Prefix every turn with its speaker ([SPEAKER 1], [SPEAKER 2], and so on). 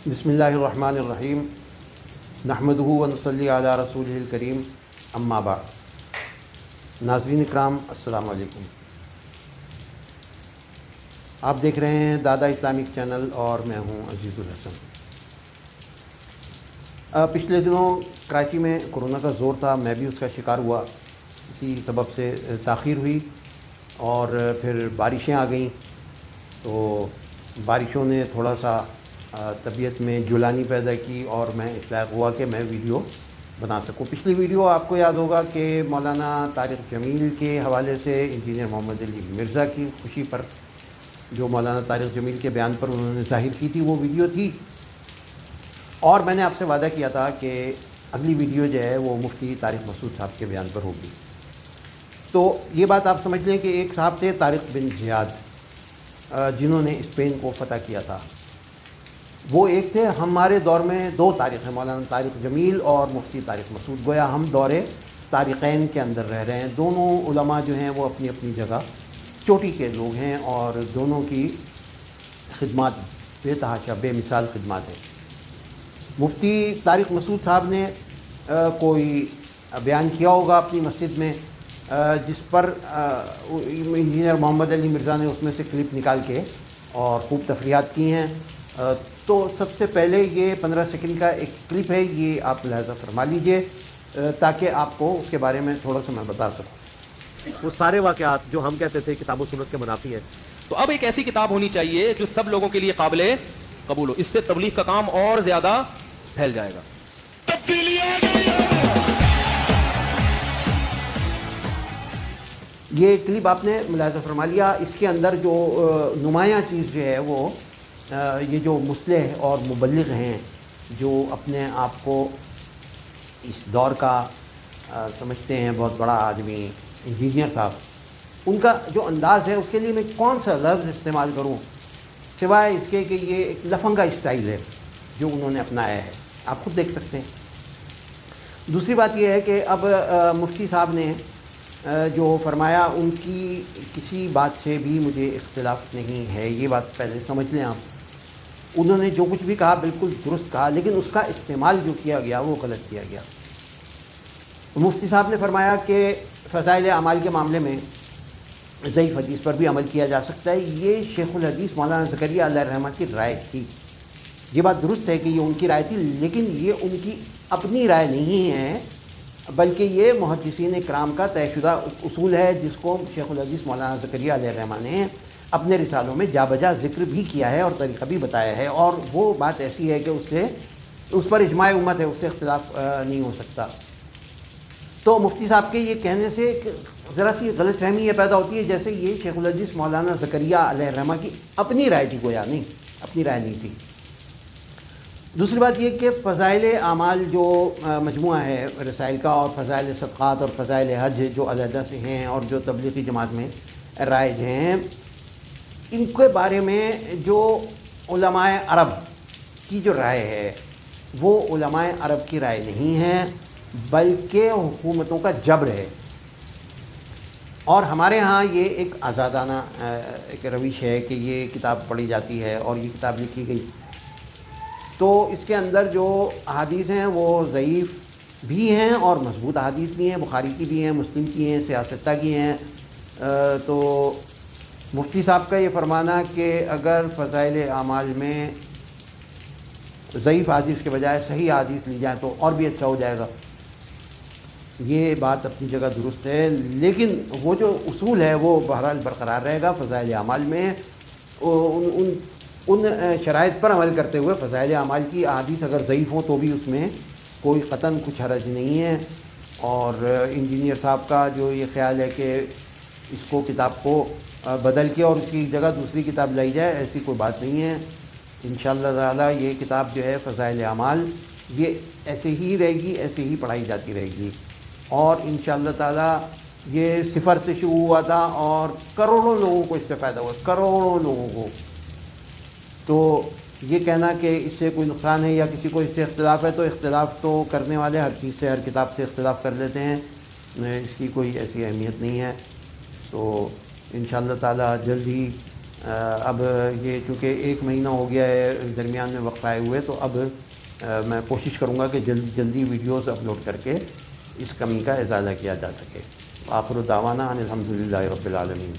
[SPEAKER 1] بسم اللہ الرحمن الرحیم نحمدہ و نصلی علی رسولہ الکریم اما بعد۔ ناظرین اکرام السلام علیکم۔ آپ دیکھ رہے ہیں دادا اسلامک چینل اور میں ہوں عزیز الحسن۔ پچھلے دنوں کراچی میں کرونا کا زور تھا، میں بھی اس کا شکار ہوا، اسی سبب سے تاخیر ہوئی اور پھر بارشیں آ گئیں تو بارشوں نے تھوڑا سا طبیعت میں جولانی پیدا کی اور میں اس لائق ہوا کہ میں ویڈیو بنا سکوں۔ پچھلی ویڈیو آپ کو یاد ہوگا کہ مولانا طارق جمیل کے حوالے سے انجینئر محمد علی مرزا کی خوشی پر جو مولانا طارق جمیل کے بیان پر انہوں نے ظاہر کی تھی وہ ویڈیو تھی، اور میں نے آپ سے وعدہ کیا تھا کہ اگلی ویڈیو جو ہے وہ مفتی طارق مسعود صاحب کے بیان پر ہوگی۔ تو یہ بات آپ سمجھ لیں کہ ایک صاحب تھے طارق بن زیاد جنہوں نے اسپین کو فتح کیا تھا، وہ ایک تھے۔ ہمارے دور میں دو طارق ہیں، مولانا طارق جمیل اور مفتی طارق مسعود، گویا ہم دور طارقین کے اندر رہ رہے ہیں۔ دونوں علماء جو ہیں وہ اپنی اپنی جگہ چوٹی کے لوگ ہیں اور دونوں کی خدمات بے تحاشا بے مثال خدمات ہیں۔ مفتی طارق مسعود صاحب نے کوئی بیان کیا ہوگا اپنی مسجد میں جس پر انجینئر محمد علی مرزا نے اس میں سے کلپ نکال کے اور خوب تفریحات کی ہیں۔ تو سب سے پہلے یہ 15 سیکنڈ کا ایک کلپ ہے، یہ آپ لحاظہ فرما لیجئے تاکہ آپ کو اس کے بارے میں تھوڑا سا میں بتا سکوں۔
[SPEAKER 2] وہ سارے واقعات جو ہم کہتے تھے کتاب و سنت کے منافی ہیں، تو اب ایک ایسی کتاب ہونی چاہیے جو سب لوگوں کے لیے قابل قبول ہو، اس سے تبلیغ کا کام اور زیادہ پھیل جائے گا۔
[SPEAKER 1] یہ کلپ آپ نے ملاحظہ فرما لیا، اس کے اندر جو نمایاں چیز جو ہے وہ یہ جو مصلح اور مبلغ ہیں جو اپنے آپ کو اس دور کا سمجھتے ہیں بہت بڑا آدمی، انجینئر صاحب، ان کا جو انداز ہے اس کے لیے میں کون سا لفظ استعمال کروں سوائے اس کے کہ یہ ایک لفنگا اسٹائل ہے جو انہوں نے اپنایا ہے، آپ خود دیکھ سکتے ہیں۔ دوسری بات یہ ہے کہ اب مفتی صاحب نے جو فرمایا ان کی کسی بات سے بھی مجھے اختلاف نہیں ہے، یہ بات پہلے سمجھ لیں آپ۔ انہوں نے جو کچھ بھی کہا بالکل درست کہا، لیکن اس کا استعمال جو کیا گیا وہ غلط کیا گیا۔ مفتی صاحب نے فرمایا کہ فضائل اعمال کے معاملے میں ضعیف حدیث پر بھی عمل کیا جا سکتا ہے، یہ شیخ الحدیث مولانا زکریا علیہ الرحمہ کی رائے تھی۔ یہ بات درست ہے کہ یہ ان کی رائے تھی، لیکن یہ ان کی اپنی رائے نہیں ہے، بلکہ یہ محدثین اکرام کا طے شدہ اصول ہے جس کو شیخ الحدیث مولانا زکریا علیہ الرحمہ نے اپنے رسالوں میں جا بجا ذکر بھی کیا ہے اور طریقہ بھی بتایا ہے، اور وہ بات ایسی ہے کہ اس پر اجماع امت ہے، اس سے اختلاف نہیں ہو سکتا۔ تو مفتی صاحب کے یہ کہنے سے ذرا سی غلط فہمی یہ پیدا ہوتی ہے جیسے یہ شیخ الحدیث مولانا زکریا علیہ الرحمہ کی اپنی رائے تھی، گویا نہیں، اپنی رائے نہیں تھی۔ دوسری بات یہ کہ فضائل اعمال جو مجموعہ ہے رسائل کا، اور فضائل صدقات اور فضائل حج جو علیحدہ سے ہیں اور جو تبلیغی جماعت میں رائج ہیں، ان کے بارے میں جو علماء عرب کی جو رائے ہے وہ علماء عرب کی رائے نہیں ہے بلکہ حکومتوں کا جبر ہے، اور ہمارے ہاں یہ ایک آزادانہ ایک روش ہے کہ یہ کتاب پڑھی جاتی ہے اور یہ کتاب لکھی گئی، تو اس کے اندر جو احادیث ہیں وہ ضعیف بھی ہیں اور مضبوط احادیث بھی ہیں، بخاری کی بھی ہیں، مسلم کی ہیں، سیاستہ کی ہیں۔ تو مفتی صاحب کا یہ فرمانا کہ اگر فضائل اعمال میں ضعیف حدیث کے بجائے صحیح حدیث لی جائے تو اور بھی اچھا ہو جائے گا، یہ بات اپنی جگہ درست ہے، لیکن وہ جو اصول ہے وہ بہرحال برقرار رہے گا۔ فضائل اعمال میں ان شرائط پر عمل کرتے ہوئے فضائل اعمال کی احادیث اگر ضعیف ہوں تو بھی اس میں کوئی قطعاً کچھ حرج نہیں ہے، اور انجینئر صاحب کا جو یہ خیال ہے کہ اس کو کتاب کو بدل کے اور اس کی جگہ دوسری کتاب لائی جائے، ایسی کوئی بات نہیں ہے۔ انشاءاللہ تعالیٰ یہ کتاب جو ہے فضائل اعمال یہ ایسے ہی رہے گی، ایسے ہی پڑھائی جاتی رہے گی، اور انشاءاللہ تعالیٰ یہ صفر سے شروع ہوا تھا اور کروڑوں لوگوں کو اس سے فائدہ ہوا، کروڑوں لوگوں کو۔ تو یہ کہنا کہ اس سے کوئی نقصان ہے یا کسی کو اس سے اختلاف ہے، تو اختلاف تو کرنے والے ہر چیز سے ہر کتاب سے اختلاف کر لیتے ہیں، اس کی کوئی ایسی اہمیت نہیں ہے۔ تو انشاءاللہ تعالیٰ جلد ہی اب یہ چونکہ 1 مہینہ ہو گیا ہے درمیان میں وقفہ آئے ہوئے، تو اب میں کوشش کروں گا کہ جلدی ویڈیوز اپلوڈ کر کے اس کمی کا ازالہ کیا جا سکے۔ آخر دعوانا ان الحمدللہ رب العالمین۔